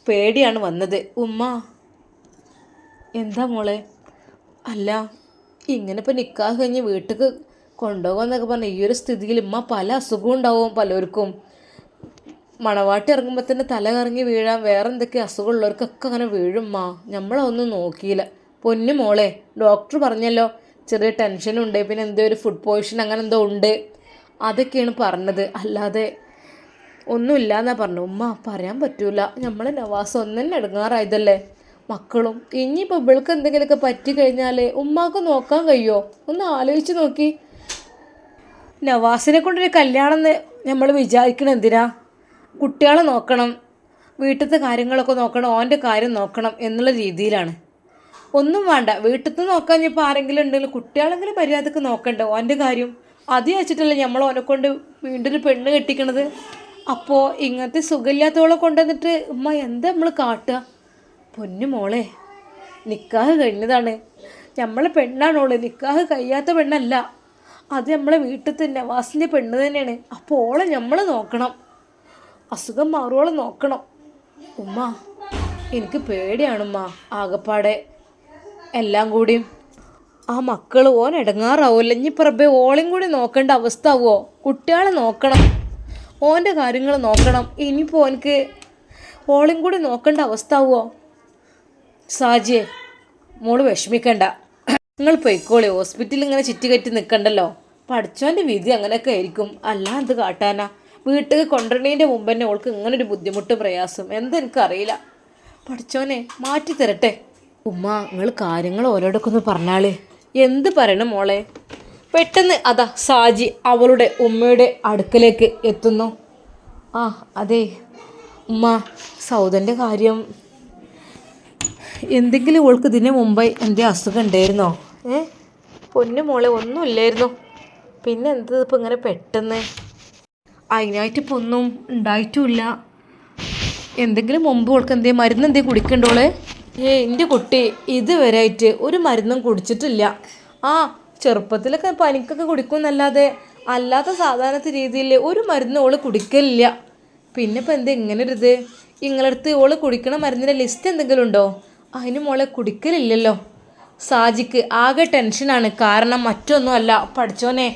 പേടിയാണ് വന്നത്. ഉമ്മ എന്താ മോളെ? അല്ല, ഇങ്ങനെ ഇപ്പോൾ നിക്കാഹ് കഴിഞ്ഞ് വീട്ടിലേക്ക് കൊണ്ടുപോകാമെന്നൊക്കെ പറഞ്ഞാൽ ഈ ഒരു സ്ഥിതിയിൽ ഉമ്മ പല അസുഖവും ഉണ്ടാവും പലർക്കും. മണവാട്ടി ഇറങ്ങുമ്പോൾ തന്നെ തല കറങ്ങി വീഴാം, വേറെ എന്തൊക്കെ അസുഖമുള്ളവർക്കൊക്കെ അങ്ങനെ വീഴുമ്മ. നമ്മളൊന്നും നോക്കിയില്ല. പൊന്നു മോളെ, ഡോക്ടർ പറഞ്ഞല്ലോ ചെറിയ ടെൻഷനുണ്ട്, പിന്നെ എന്തോ ഒരു ഫുഡ് പോയ്സൺ അങ്ങനെ എന്തോ ഉണ്ട്, അതൊക്കെയാണ് പറഞ്ഞത്. അല്ലാതെ ഒന്നുമില്ല എന്നാണ് പറഞ്ഞു. ഉമ്മ പറയാൻ പറ്റൂല, നമ്മൾ നവാസ് ഒന്നെന്നെ എടുങ്ങാറായതല്ലേ, മക്കളും. ഇനിയിപ്പോൾ ഇവൾക്ക് എന്തെങ്കിലുമൊക്കെ പറ്റിക്കഴിഞ്ഞാൽ ഉമ്മാക്ക് നോക്കാൻ കഴിയുമോ? ഒന്ന് ആലോചിച്ച് നോക്കി. നവാസിനെ കൊണ്ടൊരു കല്യാണം എന്ന് നമ്മൾ വിചാരിക്കണം എന്തിനാ? കുട്ടികളെ നോക്കണം, വീട്ടിലത്തെ കാര്യങ്ങളൊക്കെ നോക്കണം, ഓൻ്റെ കാര്യം നോക്കണം എന്നുള്ള രീതിയിലാണ്. ഒന്നും വേണ്ട, വീട്ടിൽ നിന്ന് നോക്കാൻ ഇപ്പോൾ ആരെങ്കിലും ഉണ്ടെങ്കിൽ കുട്ടികളെങ്കിലും മര്യാദക്ക് നോക്കണ്ടേ ഓൻ്റെ കാര്യം? അത് വെച്ചിട്ടല്ലേ നമ്മൾ ഓനെ കൊണ്ട് വീണ്ടും ഒരു പെണ്ണ് കെട്ടിക്കണത്. അപ്പോൾ ഇങ്ങനത്തെ സുഖമില്ലാത്തവളെ കൊണ്ടുവന്നിട്ട് ഉമ്മ എന്താ നമ്മൾ കാട്ടുക? പൊന്നു മോളെ, നിക്കാഹ് കഴിഞ്ഞതാണ്, നമ്മളെ പെണ്ണാണോള്, നിക്കാഹ് കഴിയാത്ത പെണ്ണല്ല. അത് നമ്മളെ വീട്ടിലത്തെ നവാസിൻ്റെ പെണ്ണ് തന്നെയാണ്. അപ്പോൾ ഓളെ നമ്മൾ നോക്കണം, അസുഖം മാറുവോളം നോക്കണം. ഉമ്മ എനിക്ക് പേടിയാണുമ്മ, ആകപ്പാടെ എല്ലാം കൂടിയും. ആ മക്കൾ ഓൻ ഇടങ്ങാറാവുമല്ലോ, ഇനി പ്രഭേ ഓളെയും കൂടി നോക്കേണ്ട അവസ്ഥ ആവുമോ? കുട്ടികളെ നോക്കണം, ഓൻ്റെ കാര്യങ്ങൾ നോക്കണം, ഇനിയിപ്പോൾ ഓനക്ക് ഓളെയും കൂടി നോക്കേണ്ട അവസ്ഥ ആവുമോ? സാജിയെ മോള് വിഷമിക്കണ്ട, നിങ്ങൾ പൊയ്ക്കോളി, ഹോസ്പിറ്റലിൽ ഇങ്ങനെ ചുറ്റിക്കറ്റി നിൽക്കണ്ടല്ലോ. പഠിച്ചോൻ്റെ വിധി അങ്ങനെയൊക്കെ ആയിരിക്കും, അല്ല എന്ത് കാട്ടാനാ? വീട്ടിൽ കൊണ്ടുവരുന്നതിൻ്റെ മുമ്പ് തന്നെ ഓൾക്ക് ഇങ്ങനൊരു ബുദ്ധിമുട്ടും പ്രയാസം എന്തെനിക്കറിയില്ല. പഠിച്ചോനെ മാറ്റി തരട്ടെ. ഉമ്മ നിങ്ങൾ കാര്യങ്ങൾ ഓരോടൊക്കെ ഒന്ന് പറഞ്ഞാൽ. എന്ത് പറയണം മോളെ? പെട്ടെന്ന് അതാ സാജി അവളുടെ ഉമ്മയുടെ അടുക്കലേക്ക് എത്തുന്നു. അതെ ഉമ്മ, സൗദൻ്റെ കാര്യം എന്തെങ്കിലും ഓൾക്ക് ഇതിന് മുമ്പ് എൻ്റെ അസുഖം ഉണ്ടായിരുന്നോ? പൊന്നു മോളെ ഒന്നുമില്ലായിരുന്നു, പിന്നെ എന്ത് ഇപ്പം ഇങ്ങനെ പെട്ടെന്ന്? അതിനായിട്ടിപ്പോൾ ഒന്നും ഉണ്ടായിട്ടുമില്ല. എന്തെങ്കിലും മുമ്പ് ഓൾക്ക് എന്തേ മരുന്ന് എന്തേ കുടിക്കണ്ടോളെ? എൻ്റെ കുട്ടി ഇതുവരെയായിട്ട് ഒരു മരുന്നും കുടിച്ചിട്ടില്ല. ചെറുപ്പത്തിലൊക്കെ പനിക്കൊക്കെ കുടിക്കുമെന്നല്ലാതെ അല്ലാത്ത സാധാരണ രീതിയിൽ ഒരു മരുന്നും ഓള് കുടിക്കലില്ല. പിന്നെ ഇപ്പം എന്താ ഇങ്ങനെ ഒരു ഇത്? നിങ്ങളടുത്ത് ഓള് കുടിക്കണ മരുന്നിൻ്റെ ലിസ്റ്റ് എന്തെങ്കിലും ഉണ്ടോ? അതിന് മോളെ കുടിക്കലില്ലല്ലോ. സാജിക്ക് ആകെ ടെൻഷനാണ്, കാരണം മറ്റൊന്നും അല്ല. പഠിച്ചോനെ,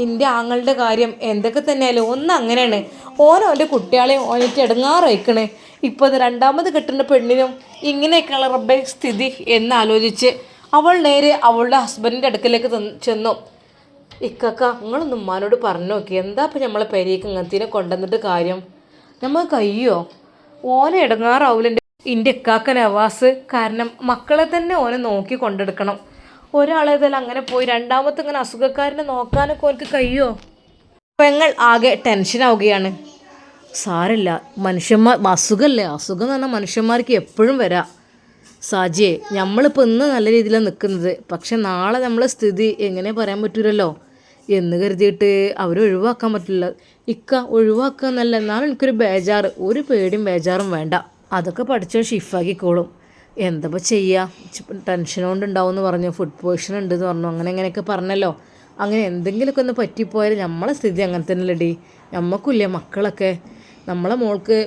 എൻ്റെ ആങ്ങളുടെ കാര്യം എന്തൊക്കെ തന്നെയായാലും ഒന്ന് അങ്ങനെയാണ്, ഓൻ്റെ കുട്ടികളെയും ഓനിട്ട് ഇടങ്ങാറയക്കണേ. ഇപ്പോൾ അത് രണ്ടാമത് കെട്ടുന്ന പെണ്ണിനും ഇങ്ങനെയൊക്കെയുള്ള റബ്ബെ സ്ഥിതി എന്നാലോചിച്ച് അവൾ നേരെ അവളുടെ ഹസ്ബൻഡിൻ്റെ അടുക്കലേക്ക് ചെന്നു. ഇക്കക്ക നിങ്ങളൊന്നും ഉമ്മാനോട് പറഞ്ഞു നോക്കി, എന്താ ഇപ്പം നമ്മളെ പെരേക്ക് ഇങ്ങനത്തിനെ കൊണ്ടുവന്നിട്ട് കാര്യം? നമ്മൾ കഴിയോ? ഓനെ ഇടങ്ങാറാവില്ല എൻ്റെ ഇക്കാക്ക നവാസ്, കാരണം മക്കളെ തന്നെ ഓനെ നോക്കി കൊണ്ടെടുക്കണം. ഒരാളേതായാലും അങ്ങനെ പോയി രണ്ടാമത്തെ ഇങ്ങനെ അസുഖക്കാരനെ നോക്കാനൊക്കെ ഓർക്ക് കഴിയുമോ? പെങ്ങൾ ആകെ ടെൻഷനാവുകയാണ്. സാരമില്ല, അസുഖമല്ലേ, അസുഖം എന്ന് പറഞ്ഞാൽ മനുഷ്യന്മാർക്ക് എപ്പോഴും വരാം. സാജിയെ, നമ്മളിപ്പോൾ ഇന്ന് നല്ല രീതിയിലാണ് നിൽക്കുന്നത്, പക്ഷെ നാളെ നമ്മളെ സ്ഥിതി എങ്ങനെ പറയാൻ പറ്റൂലല്ലോ എന്ന് കരുതിയിട്ട് അവർ ഒഴിവാക്കാൻ പറ്റില്ല. ഒഴിവാക്കുക എന്നല്ല, എന്നാലും എനിക്കൊരു ബേജാറ്, ഒരു പേടിയും ബേജാറും വേണ്ട, അതൊക്കെ പഠിച്ചോ ഷിഫാക്കിക്കോളും. എന്തപ്പോൾ ചെയ്യുക, ടെൻഷൻ കൊണ്ടുണ്ടാവും എന്ന് പറഞ്ഞു, ഫുഡ് പോയ്സൺ ഉണ്ടെന്ന് പറഞ്ഞു, അങ്ങനെയൊക്കെ പറഞ്ഞല്ലോ. അങ്ങനെ എന്തെങ്കിലുമൊക്കെ ഒന്ന് പറ്റിപ്പോയാൽ നമ്മളെ സ്ഥിതി അങ്ങനെ തന്നെ അല്ലടി. നമ്മൾക്കില്ലേ മക്കളൊക്കെ, നമ്മളെ മോൾക്ക്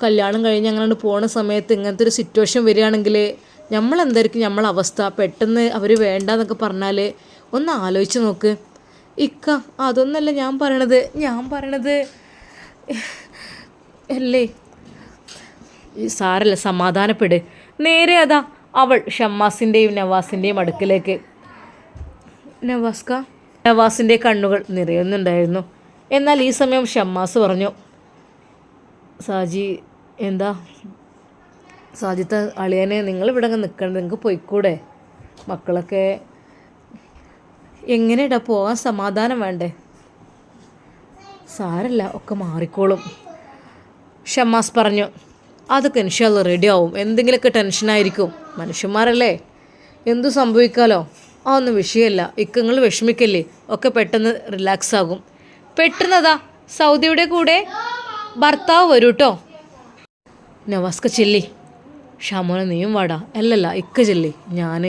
കല്യാണം കഴിഞ്ഞ് അങ്ങനെ പോണ സമയത്ത് ഇങ്ങനത്തെ ഒരു സിറ്റുവേഷൻ വരികയാണെങ്കിൽ നമ്മളെന്തായിരിക്കും നമ്മളെ അവസ്ഥ? പെട്ടെന്ന് അവർ വേണ്ടെന്നൊക്കെ പറഞ്ഞാൽ ഒന്ന് ആലോചിച്ച് നോക്ക്. അതൊന്നല്ല ഞാൻ പറയണത് അല്ലേ, സാരല്ല, സമാധാനപ്പെട്. നേരെ അതാ അവൾ ഷമ്മാസിൻ്റെയും നവാസിൻ്റെയും അടുക്കിലേക്ക്. നവാസിൻ്റെ കണ്ണുകൾ നിറയുന്നുണ്ടായിരുന്നു. എന്നാൽ ഈ സമയം ഷമ്മാസ് പറഞ്ഞു, സാജി എന്താ സാജിത്ത അളിയനെ, നിങ്ങളിവിടെ അങ്ങ് നിൽക്കണ്ട, നിങ്ങൾക്ക് പോയിക്കൂടെ? മക്കളൊക്കെ എങ്ങനെയാ പോകാൻ, സമാധാനം വേണ്ടേ? സാരല്ല, ഒക്കെ മാറിക്കോളും. ഷമ്മാസ് പറഞ്ഞു, അതൊക്കെ ഇൻഷാല്ലാ റെഡി ആവും. എന്തെങ്കിലുമൊക്കെ ടെൻഷനായിരിക്കും, മനുഷ്യന്മാരല്ലേ, എന്തു സംഭവിക്കാലോ. അതൊന്നും വിഷയമല്ല. നിങ്ങൾ വിഷമിക്കല്ലേ, ഒക്കെ പെട്ടെന്ന് റിലാക്സ് ആകും. പെട്ടെന്നതാ സൗദിയുടെ കൂടെ ഭർത്താവ് വരൂ കേട്ടോ. നവാസ്ക ചെല്ലി. ഷാമോനെ നീയും വാടാ. അല്ലല്ല, ചെല്ലി, ഞാൻ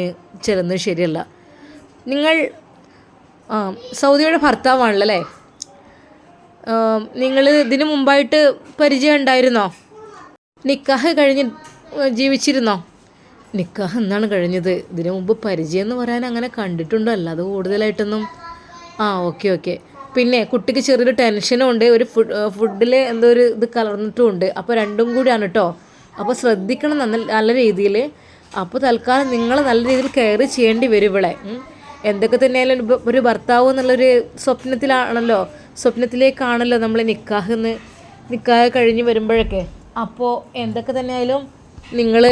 ചെല്ലുന്നത് ശരിയല്ല. നിങ്ങൾ സൗദിയുടെ ഭർത്താവാണല്ലേ? നിങ്ങൾ ഇതിനു മുമ്പായിട്ട് പരിചയം ഉണ്ടായിരുന്നോ? നിക്കാഹ് കഴിഞ്ഞ് ജീവിച്ചിരുന്നോ? നിക്കാഹ് എന്നാണ് കഴിഞ്ഞത്. ഇതിനു മുമ്പ് പരിചയം എന്ന് പറയാൻ അങ്ങനെ കണ്ടിട്ടുണ്ടോ, അല്ലാതെ കൂടുതലായിട്ടൊന്നും. ഓക്കെ. പിന്നെ കുട്ടിക്ക് ചെറിയൊരു ടെൻഷനും ഉണ്ട്, ഒരു ഫുഡിൽ എന്തോ ഒരു ഇത് കലർന്നിട്ടും ഉണ്ട്. അപ്പോൾ രണ്ടും കൂടിയാണ് കേട്ടോ. അപ്പോൾ ശ്രദ്ധിക്കണം നല്ല രീതിയിൽ. അപ്പോൾ തൽക്കാലം നിങ്ങൾ നല്ല രീതിയിൽ കെയർ ചെയ്യേണ്ടി വരും ഇവിടെ. എന്തൊക്കെ തന്നെയായാലും ഒരു ഭർത്താവ് എന്നുള്ളൊരു സ്വപ്നത്തിലേക്കാണല്ലോ നമ്മൾ നിക്കാഹ് കഴിഞ്ഞ് വരുമ്പോഴൊക്കെ. അപ്പോൾ എന്തൊക്കെ തന്നെയായാലും നിങ്ങൾ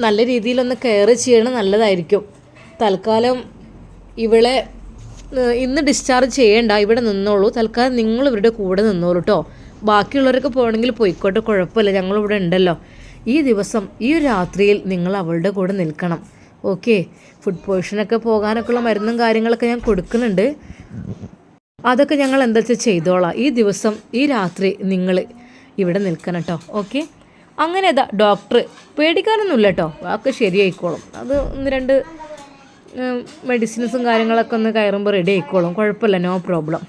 നല്ല രീതിയിലൊന്ന് കെയർ ചെയ്യണം, നല്ലതായിരിക്കും. തൽക്കാലം ഇവളെ ഇന്ന് ഡിസ്ചാർജ് ചെയ്യേണ്ട, ഇവിടെ നിന്നോളൂ. തൽക്കാലം നിങ്ങൾ ഇവരുടെ കൂടെ നിന്നോളൂ കേട്ടോ. ബാക്കിയുള്ളവരൊക്കെ പോകണമെങ്കിൽ പോയിക്കോട്ടെ, കുഴപ്പമില്ല, ഞങ്ങളിവിടെ ഉണ്ടല്ലോ. ഈ ദിവസം ഈ ഒരു രാത്രിയിൽ നിങ്ങൾ അവളുടെ കൂടെ നിൽക്കണം. ഓക്കെ, ഫുഡ് പോയ്സണൊക്കെ പോകാനൊക്കെയുള്ള മരുന്നും കാര്യങ്ങളൊക്കെ ഞാൻ കൊടുക്കുന്നുണ്ട്. അതൊക്കെ ഞങ്ങൾ എന്താ വെച്ചാൽ ചെയ്തോളാം. ഈ ദിവസം ഈ രാത്രി നിങ്ങൾ ഇവിടെ നിൽക്കണം കേട്ടോ. ഓക്കെ, അങ്ങനെ അതാ ഡോക്ടർ, പേടിക്കാനൊന്നുമില്ല കേട്ടോ, അതൊക്കെ ശരിയായിക്കോളും. അത് 1-2 മെഡിസിൻസും കാര്യങ്ങളൊക്കെ ഒന്ന് കയറുമ്പോൾ റെഡി ആയിക്കോളും, കുഴപ്പമില്ല, നോ പ്രോബ്ലം.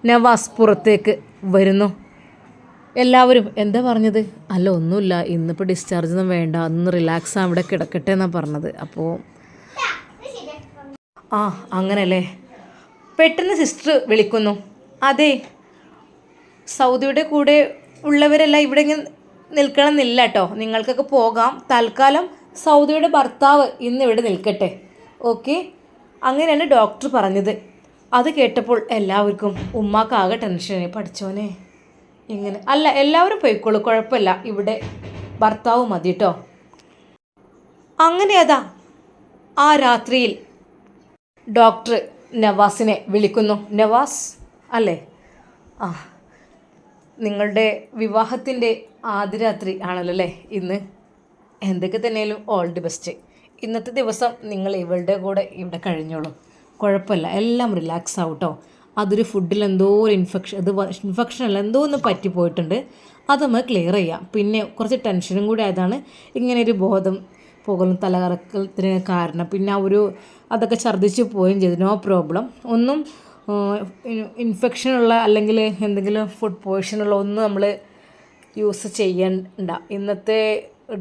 നവാസ് പുറത്തേക്ക് വരുന്നു. എല്ലാവരും എന്താ പറഞ്ഞത്? അല്ല, ഒന്നുമില്ല, ഇന്നിപ്പോൾ ഡിസ്ചാർജ് ഒന്നും വേണ്ട, ഒന്ന് റിലാക്സ് അവിടെ കിടക്കട്ടെ എന്നാണ് പറഞ്ഞത്. അപ്പോൾ അങ്ങനല്ലേ. പെട്ടെന്ന് സിസ്റ്റർ വിളിക്കുന്നു. അതെ, സൗദിയുടെ കൂടെ ഉള്ളവരെല്ലാം ഇവിടെ ഇങ്ങനെ നിൽക്കണം എന്നില്ല കേട്ടോ, നിങ്ങൾക്കൊക്കെ പോകാം. തൽക്കാലം സൗദിയുടെ ഭർത്താവ് ഇന്ന് ഇവിടെ നിൽക്കട്ടെ. ഓക്കെ, അങ്ങനെയാണ് ഡോക്ടർ പറഞ്ഞത്. അത് കേട്ടപ്പോൾ എല്ലാവർക്കും ഉമ്മാക്കാകെ ടെൻഷനായി. പഠിച്ചോനെ, ഇങ്ങനെ അല്ല, എല്ലാവരും പോയിക്കോളൂ, കുഴപ്പമില്ല, ഇവിടെ ഭർത്താവ് മതി കേട്ടോ. അങ്ങനെ അതാ ആ രാത്രിയിൽ ഡോക്ടർ നവാസിനെ വിളിക്കുന്നു. നവാസ് അല്ലേ? നിങ്ങളുടെ വിവാഹത്തിൻ്റെ ആദ്യ രാത്രി ആണല്ലോ അല്ലേ ഇന്ന്? എന്തൊക്കെ തന്നെയാലും ഓൾ ദി ബെസ്റ്റ്. ഇന്നത്തെ ദിവസം നിങ്ങൾ ഇവളുടെ കൂടെ ഇവിടെ കഴിഞ്ഞോളൂ, കുഴപ്പമില്ല, എല്ലാം റിലാക്സ് ആവട്ടോ. അതൊരു ഫുഡിൽ എന്തോ ഒരു ഇൻഫെക്ഷൻ അല്ല, എന്തോ ഒന്ന് പറ്റിപ്പോയിട്ടുണ്ട്, അത് നമ്മൾ ക്ലിയർ ചെയ്യാം. പിന്നെ കുറച്ച് ടെൻഷനും കൂടി ആയതാണ് ഇങ്ങനെ ഒരു ബോധം പോകലും തലകറക്കത്തിന് കാരണം. പിന്നെ അതൊക്കെ ഛർദ്ദിച്ച് പോവുകയും ചെയ്തു, നോ പ്രോബ്ലം. ഒന്നും ഇൻഫെക്ഷനുള്ള അല്ലെങ്കിൽ എന്തെങ്കിലും ഫുഡ് പോയ്സണുള്ള ഒന്നും നമ്മൾ യൂസ് ചെയ്യണ്ട. ഇന്നത്തെ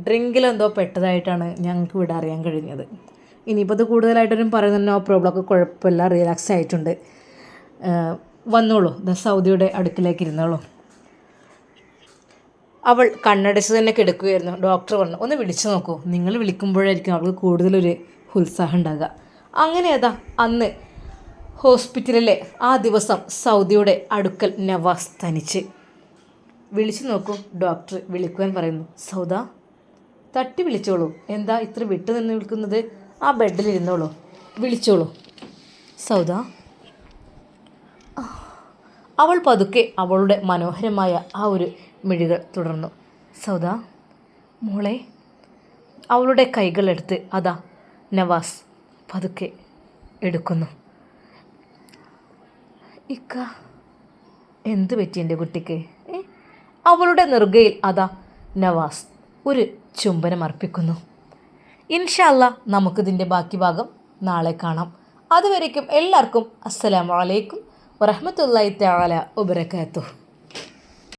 ഡ്രിങ്കിലെന്തോ പെട്ടതായിട്ടാണ് ഞങ്ങൾക്ക് ഇവിടെ അറിയാൻ കഴിഞ്ഞത്. ഇനിയിപ്പോൾ അത് കൂടുതലായിട്ടൊന്നും പറയുന്നത് നോ പ്രോബ്ലം, ഒക്കെ കുഴപ്പമില്ല, റിലാക്സ് ആയിട്ടുണ്ട്. വന്നോളൂ, സൗദിയുടെ അടുക്കിലേക്ക് ഇരുന്നോളൂ. അവൾ കണ്ണടച്ച് തന്നെ കിടക്കുകയായിരുന്നു. ഡോക്ടർ പറഞ്ഞു, ഒന്ന് വിളിച്ചു നോക്കൂ, നിങ്ങൾ വിളിക്കുമ്പോഴായിരിക്കും അവൾക്ക് കൂടുതലൊരു ഉത്സാഹം ഉണ്ടാകുക. അങ്ങനെ അതാ അന്ന് ഹോസ്പിറ്റലിലെ ആ ദിവസം സൗദിയുടെ അടുക്കൽ നവാസ് തനിച്ച്. വിളിച്ചു നോക്കൂ, ഡോക്ടർ വിളിക്കുവാൻ പറയുന്നു. സൗദ, തട്ടി വിളിച്ചോളൂ. എന്താ ഇത്ര വിട്ടു നിന്ന് വിളിക്കുന്നത്? ആ ബെഡിലിരുന്നോളൂ, വിളിച്ചോളൂ. സൗദ, അവൾ പതുക്കെ അവളുടെ മനോഹരമായ ആ ഒരു മിഴികൾ തുടർന്നു. സൗദ മോളെ. അവളുടെ കൈകളെടുത്ത് അതാ നവാസ് പതുക്കെ എടുക്കുന്നു. ഇക്ക എന്തു പറ്റി എൻ്റെ കുട്ടിക്ക്? അവളുടെ നെറുകയിൽ അതാ നവാസ് ഒരു ചുംബനം അർപ്പിക്കുന്നു. ഇൻഷാ അല്ലാ നമുക്കിതിൻ്റെ ബാക്കി ഭാഗം നാളെ കാണാം. അതുവരേക്കും എല്ലാവർക്കും അസ്സലാമു അലൈക്കും വറഹ്മത്തുള്ളാഹി തആല വബറകാതുഹു.